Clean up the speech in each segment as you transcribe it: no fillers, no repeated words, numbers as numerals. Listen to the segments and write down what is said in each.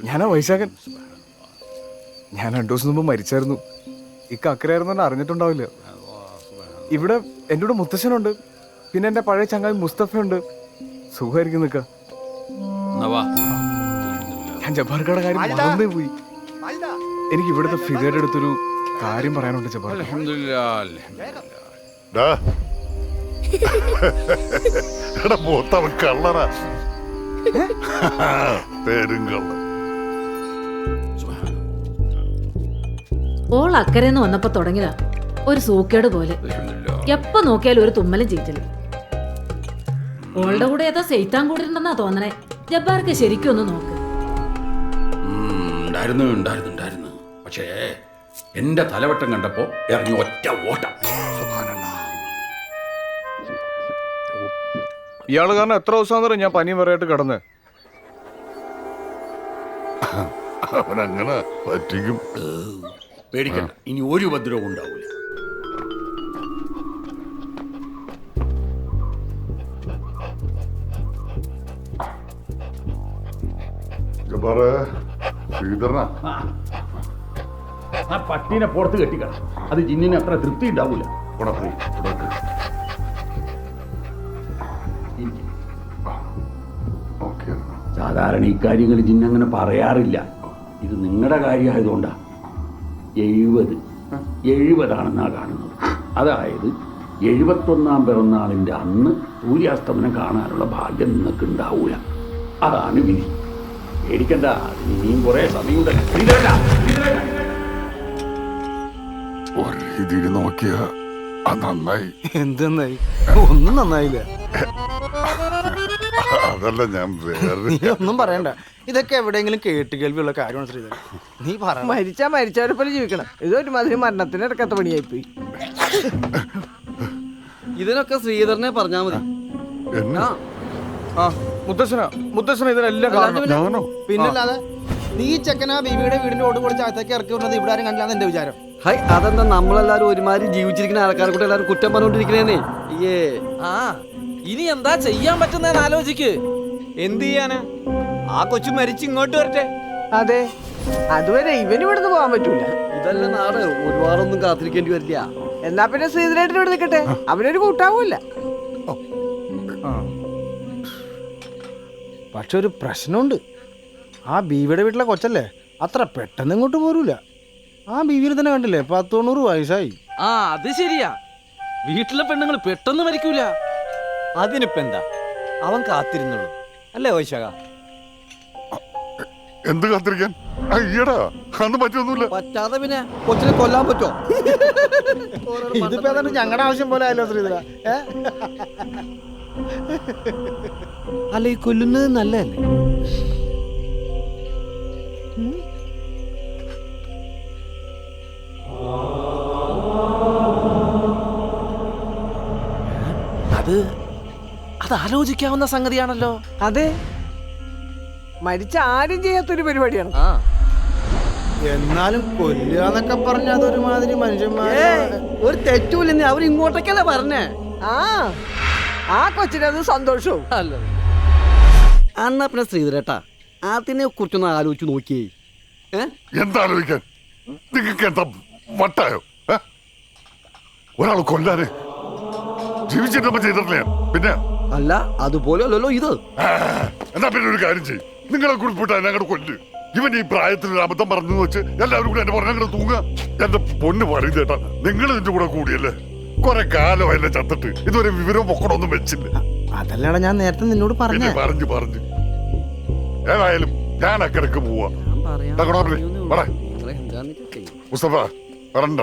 ഞാനാ വൈശാഖൻ. ഞാൻ 2 ദിവസം മുമ്പ് മരിച്ചായിരുന്നു. ഇക്ക അക്കരയായിരുന്നു അറിഞ്ഞിട്ടുണ്ടാവില്ല. ഇവിടെ എൻ്റെ കൂടെ മുത്തശ്ശനുണ്ട്, പിന്നെ എൻ്റെ പഴയ ചങ്ങായി മുസ്തഫയുണ്ട്. സുഖമായിരിക്കും നിക്ക. ഞാൻ ജബ്ബാർക്കയുടെ കാര്യം മറന്നേ പോയി. എനിക്ക് ഇവിടുത്തെ ഫിദയുടെ അടുത്തൊരു കാര്യം പറയാനുണ്ട് ജബ്ബാർ. ഓൾ അക്കരന്ന് വന്നപ്പോ തുടങ്ങിയതാ ഒരു സൂക്കേട് പോലെ. എപ്പോ നോക്കിയാലും ഒരു തുമ്മലും ചീറ്റലും. ഓളുടെ കൂടെ ഏതാ സെയ്ത്താൻ കൂടെ ഉണ്ടെന്നാ തോന്നണേ. ജബ്ബാർക്ക് ശരിക്കും ഒന്ന് നോക്ക്. ഉണ്ടായിരുന്നു. പക്ഷേ എന്റെ തലവട്ടം കണ്ടപ്പോ ഇറങ്ങി ഒറ്റ ഓട്ടം. ഇയാള് കാരണം എത്ര ദിവസം ഞാൻ പനിയും പറയായിട്ട് കിടന്ന്. അവനങ്ങനെ പറ്റിക്കും. പേടിക്കണ്ട, ഇനി ഒരു ഉപദ്രവം ഉണ്ടാവില്ല. ആ പട്ടീനെ പുറത്ത് കെട്ടിക്കണം. അത് ജിന്നിന് അത്ര തൃപ്തി ഉണ്ടാവൂല. സാധാരണ ഈ കാര്യങ്ങൾ ജിന്നങ്ങനെ പറയാറില്ല. ഇത് നിങ്ങളുടെ കാര്യമായതുകൊണ്ടാ. 70 കാണുന്നത്. അതായത് 71ാം പിറന്നാളിൻ്റെ അന്ന് സൂര്യാസ്തമനം കാണാനുള്ള ഭാഗ്യം നിങ്ങൾക്ക് ഉണ്ടാവൂല. അതാണ് വിധി. പേടിക്കണ്ട, ഇനിയും കുറെ സമയമുണ്ടല്ലോ. നോക്കിയ നന്നായി. എന്തെന്നായി? ഒന്നും നന്നായില്ല. അതല്ല, ഞാൻ ഒന്നും പറയണ്ട. ഇതൊക്കെ എവിടെയെങ്കിലും കേട്ട് കേൾവിയുള്ള കാര്യമാണ് ശ്രീധരൻ. നീ പറ. മരിച്ചവരെ പോലെ ജീവിക്കണം. ഇതൊരുമാതിരി മരണത്തിന് ഇടക്കാത്ത പണിയായിപ്പോയി. ഇതിനൊക്കെ ശ്രീധരനെ പറഞ്ഞാ മതി. മുത്തശ്ശന ഇതിനെല്ലാം കാരണം. പിന്നല്ലാതെ നീ ചെക്കനാ ബീവിയുടെ വീടിന്റെ ഓട് പൊളിച്ച് അകത്തേക്ക് ഇറക്കി വിടുന്നത് ഇവിടെ ആരും കണ്ടില്ലാന്ന് എന്റെ വിചാരം. ഹൈ, അതെന്താ നമ്മളെല്ലാരും ഒരുമാതിരി ജീവിച്ചിരിക്കുന്ന ആൾക്കാരെ കൂടെ എല്ലാവരും കുറ്റം പറഞ്ഞോണ്ടിരിക്കണേന്നേ. ഇനി എന്താ ചെയ്യാൻ പറ്റുന്നതെന്ന് ആലോചിക്ക്. എന്ത് ചെയ്യാന്? ആ കൊച്ചു മരിച്ച് ഇങ്ങോട്ട് വരട്ടെ. അതെ, അതുവരെ ഇവന് ഇവിടുന്ന് പോകാൻ പറ്റൂല. ഇതല്ല നാട്, ഒരുപാടൊന്നും കാത്തിരിക്കേണ്ടി വരില്ല. എന്നാ പിന്നെ ശ്രീധരേട്ടൻ ഇവിടെ നിൽക്കട്ടെ, അവനൊരു കൂട്ടാവൂല. പക്ഷെ ഒരു പ്രശ്നമുണ്ട്. ആ ബീവിയുടെ വീട്ടിലെ കൊച്ചല്ലേ, അത്ര പെട്ടെന്ന് ഇങ്ങോട്ട് പോരൂല. ആ ബീവിനെ തന്നെ കണ്ടില്ലേ, 190 വയസ്സായി. അത് ശരിയാ. വീട്ടിലെ പെണ്ണുങ്ങൾ പെട്ടെന്ന് മരിക്കൂല. അതിനിപ്പ എന്താ, അവൻ കാത്തിരുന്നുള്ളൂ അല്ലേ വൈശാഖ? എന്ത് കാത്തിരിക്കാൻ? ഈടാ അന്ന് പറ്റൊന്നുമില്ല. പറ്റാതെ പിന്നെ കൊച്ചിനെ കൊല്ലാൻ പറ്റോ? ഇതിപ്പോ ഏതാണ്ട് ഞങ്ങളുടെ ആവശ്യം പോലെ ആയല്ലോ ശ്രീധര. അല്ല, ഈ കൊല്ലുന്നത് നല്ലതല്ലേ? അത് ആലോചിക്കാവുന്ന സംഗതിയാണല്ലോ. അതെ, മരിച്ച ആരും ചെയ്യാത്തൊരു പരിപാടിയാണ്. എന്നാലും കൊല്ലുക എന്നൊക്കെ പറഞ്ഞ അതൊരുമാതിരി മനുഷ്യന്മാരെ ഒരു തെറ്റൂലെന്ന് അവർ ഇങ്ങോട്ടേക്കല്ലേ പറഞ്ഞേ. ആ കൊച്ചിനത് സന്തോഷവും. എന്നാ പിന്നെ ശ്രീധരേട്ടാ, അതിനെ കുറിച്ചൊന്ന് ആലോചിച്ച് നോക്കിയേ. എന്താ ആലോചിക്കാൻ? നിങ്ങൾക്ക് എന്താ വട്ടായോ? ഒരാൾ കൊല്ലാന് ജീവിച്ചിട്ടപ്പോ ചെയ്തിട്ടില്ല. പിന്നെ അല്ല, അതുപോലെ അല്ലല്ലോ ഇത്. എന്നാ പിന്നെ ഒരു കാര്യം ചെയ്യും, നിങ്ങളെ കുറിപ്പിട്ട് ഞങ്ങളുടെ കൊല്ല്. ഇവൻ ഈ പ്രായത്തിൽ അബദ്ധം പറഞ്ഞു വെച്ച് എല്ലാവരും കൂടെ എന്നെ പറഞ്ഞ തൂങ്ങ. എന്റെ പൊന്ന് പറയും ചേട്ടാ, നിങ്ങൾ ഇതിന്റെ കൂടെ കൂടിയല്ലേ. കുറെ കാലമല്ലേ ചത്തിട്ട്, ഇതുവരെ വിവരവും പൊക്കണമൊന്നും വെച്ചില്ല. അതല്ലടാ ഞാൻ നേരത്തെ നിന്നോട് പറഞ്ഞു. ഏതായാലും ഞാൻ അക്കരക്ക് പോവാ. മുസ്തഫ വരണ്ട,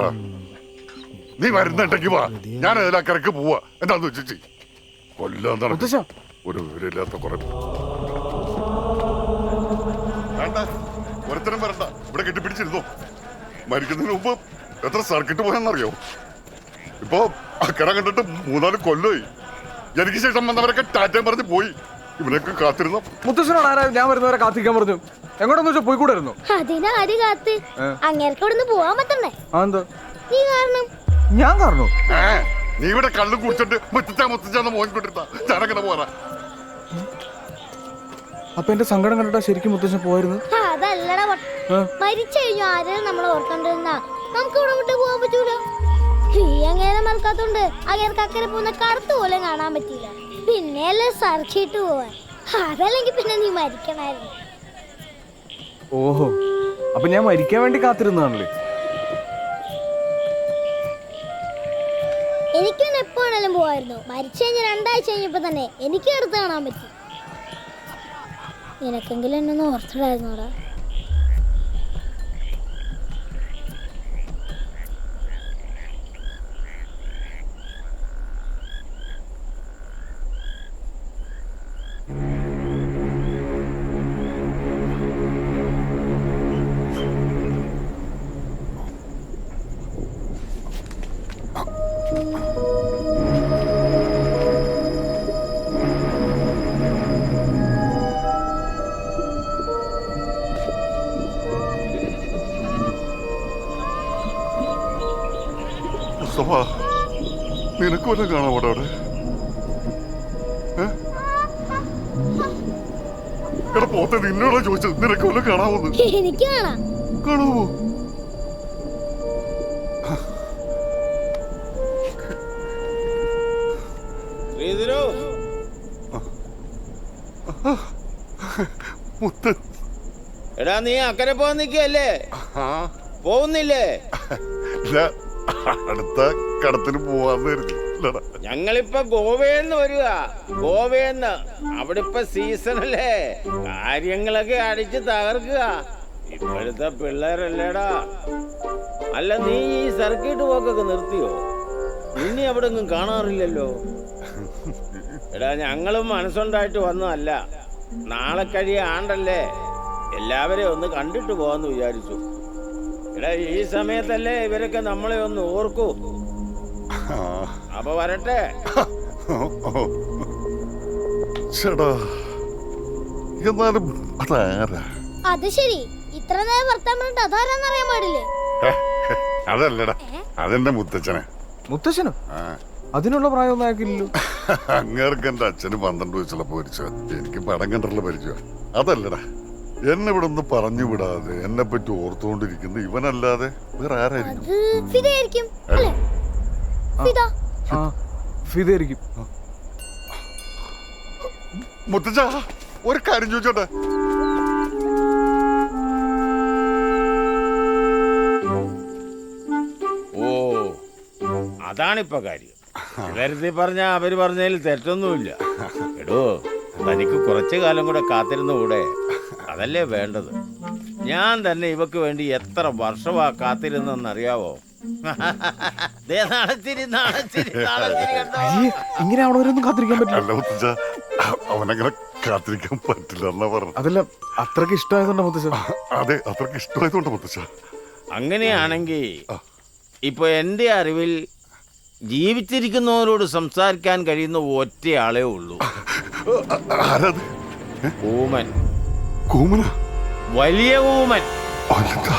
നീ വരുന്നിട്ടേക്ക് വാ. ഞാൻ ഏതായാലും അക്കരക്ക് പോവാ. എന്താന്ന് വെച്ചു കൊല്ലാൻ ഒരു വിവരമില്ലാത്ത കുറെ. വേണ്ട, ഒരുത്തരം വരണ്ട. ഇവിടെ കെട്ടിപ്പിടിച്ചിരുന്നു. മരിക്കുന്നതിന് മുമ്പ് എത്ര സർക്കിട്ട് പോയെന്നറിയോ? ഇപ്പൊ അക്കര കണ്ടിട്ട് 3-4 കൊല്ലമായി. എനിക്ക് ശേഷം വന്നവരൊക്കെ ടാറ്റയും പറഞ്ഞ് പോയി. ഇവനൊക്കെ കാത്തിരുന്നു. മുത്തശ്ശനോട് ആരാ ഞാൻ വരുന്നവരെ കാത്തിരിക്കാൻ പറഞ്ഞു? എങ്ങോട്ടെന്ന് വെച്ചാൽ പോയിക്കൂടായിരുന്നു. പോവാൻ പറ്റണ്ടേ? ഞാൻ കാരണം നീ ഇവിടെ കള്ളും കുടിച്ചിട്ട് മുത്തച്ചാന്ന് മോൻ കൊണ്ടിരുന്ന ഞാനങ്ങനെ പോരാ. അപ്പൊ എന്റെ സങ്കടം കണ്ടിട്ടാ ശരിക്കും മുത്തശ്ശൻ പോയിരുന്നു? അതല്ലടാ മരിച്ചു കഴിഞ്ഞു ആരെയും നമ്മൾ ഓർക്കണ്ടിരുന്ന നമുക്ക് ഇവിടെ വിട്ട് പോകാൻ പറ്റൂല. ഈ അങ്ങനെ മറക്കാത്തോണ്ട് അങ്ങേർക്ക് അക്കരെ പോകുന്ന കറുത്ത് പോലും കാണാൻ പറ്റില്ല. പിന്നെയല്ലേ സർക്കിട്ട് പോവാൻ. അതല്ലെങ്കിൽ പിന്നെ നീ മരിക്കണായിരുന്നു. ഓഹോ, അപ്പൊ ഞാൻ മരിക്കാൻ വേണ്ടി കാത്തിരുന്നാണല്ലേ? എനിക്ക് പിന്നെ എപ്പോഴാണെങ്കിലും പോവായിരുന്നു. മരിച്ചു കഴിഞ്ഞ് 2 ആഴ്ച കഴിഞ്ഞപ്പോ തന്നെ എനിക്ക് അടുത്ത് കാണാൻ പറ്റി. നിനക്കെങ്കിലും എന്നൊന്ന് ഓർത്തിടായിരുന്നോടാ. മുസ്തഫ, നിനക്ക് വല്ലതും കാണാൻ പോട്ടെ അവിടെ? എടാ പോത്തെ, നിന്നോടാ ചോദിച്ചത് നിനക്ക് വല്ലതും കാണാമോന്ന്. എനിക്ക് കാണാം. കാണാമോ? മുത്തൻ, എടാ നീ അക്കരെ പോകാൻ നിൽക്കല്ലേ? പോകുന്നില്ലേ? അടുത്ത കടത്തിന് പോവാന്ന്. ഞങ്ങളിപ്പോ ഗോവയെന്ന് വരിക. ഗോവയെന്ന്. അവിടെ ഇപ്പൊ സീസണല്ലേ, കാര്യങ്ങളൊക്കെ അടിച്ച് തകർക്കുക. ഇപ്പോഴത്തെ പിള്ളേരല്ലേടാ. അല്ല, നീ ഈ സർക്കിട്ട് പോക്കൊക്കെ നിർത്തിയോ? നിന്നെ അവിടെ ഒന്നും കാണാറില്ലല്ലോ. എടാ, ഞങ്ങളും മനസ്സുണ്ടായിട്ട് വന്നതല്ല. നാളെ കഴിയ ആണ്ടല്ലേ, എല്ലാവരെയും ഒന്ന് കണ്ടിട്ട് പോവാന്ന് വിചാരിച്ചു. എടാ, ഈ സമയത്തല്ലേ ഇവരൊക്കെ നമ്മളെ ഒന്ന് ഓർക്കൂ. അപ്പൊ വരട്ടെ. ചേടാ, എന്നാലും അതാരാ? അത് ശരി, ഇത്ര നേരം വർത്താൻ പറഞ്ഞിട്ട് അതാരാന്നറിയാൻ പാടില്ലേ? അതല്ലടാ, അതെന്റെ മുത്തച്ഛനെ. മുത്തശ്ശനോ? അതിനുള്ള പ്രായമൊന്നും ആക്കില്ലല്ലോ. അങ്ങേർക്ക് എന്റെ അച്ഛന് 12 വയസ്സുള്ള പരിചയം, എനിക്ക് പടം കണ്ടുള്ള പരിചയം. അതല്ലടാ, എന്നെ ഇവിടെ ഒന്ന് പറഞ്ഞു വിടാതെ എന്നെ പറ്റി ഓർത്തുകൊണ്ടിരിക്കുന്ന ഇവനല്ലാതെ വേറെ ആരായിരിക്കും? ഫിദയായിരിക്കും അല്ലേ? ഫിദ. ആ, ഫിദയായിരിക്കും. മുത്തച്ഛ, ഒരു കാര്യം ചോദിച്ചോട്ടെ? ഓ, അതാണിപ്പോ കാര്യം. ഇവരത്തി പറഞ്ഞ അവര് പറഞ്ഞതിൽ തെറ്റൊന്നുമില്ല. എടോ, തനിക്ക് കുറച്ചു കാലം കൂടെ കാത്തിരുന്നുകൂടെ? അതല്ലേ വേണ്ടത്. ഞാൻ തന്നെ ഇവക്ക് വേണ്ടി എത്ര വർഷമാ കാത്തിരുന്നെന്നറിയാവോ? ഇങ്ങനെ അവളവരൊന്നും കാത്തിരിക്കാൻ പറ്റില്ല. അല്ല മുത്തച്ഛ, അവനങ്ങനെ കാത്തിരിക്കാൻ പറ്റില്ല എന്നാ പറഞ്ഞു. അതല്ല, അത്രക്ക് ഇഷ്ടമായതുകൊണ്ടാ മുത്തച്ഛ. അതെ, അത്രക്ക് ഇഷ്ടമായതുകൊണ്ട് മുത്തച്ഛ. അങ്ങനെയാണെങ്കിൽ ഇപ്പൊ എന്റെ അറിവിൽ ജീവിച്ചിരിക്കുന്നവരോട് സംസാരിക്കാൻ കഴിയുന്ന ഒറ്റയാളേ ഉള്ളൂ. ആരാത്? ഊമൻ. കൂമന? വലിയ ഊമൻ. അല്ല.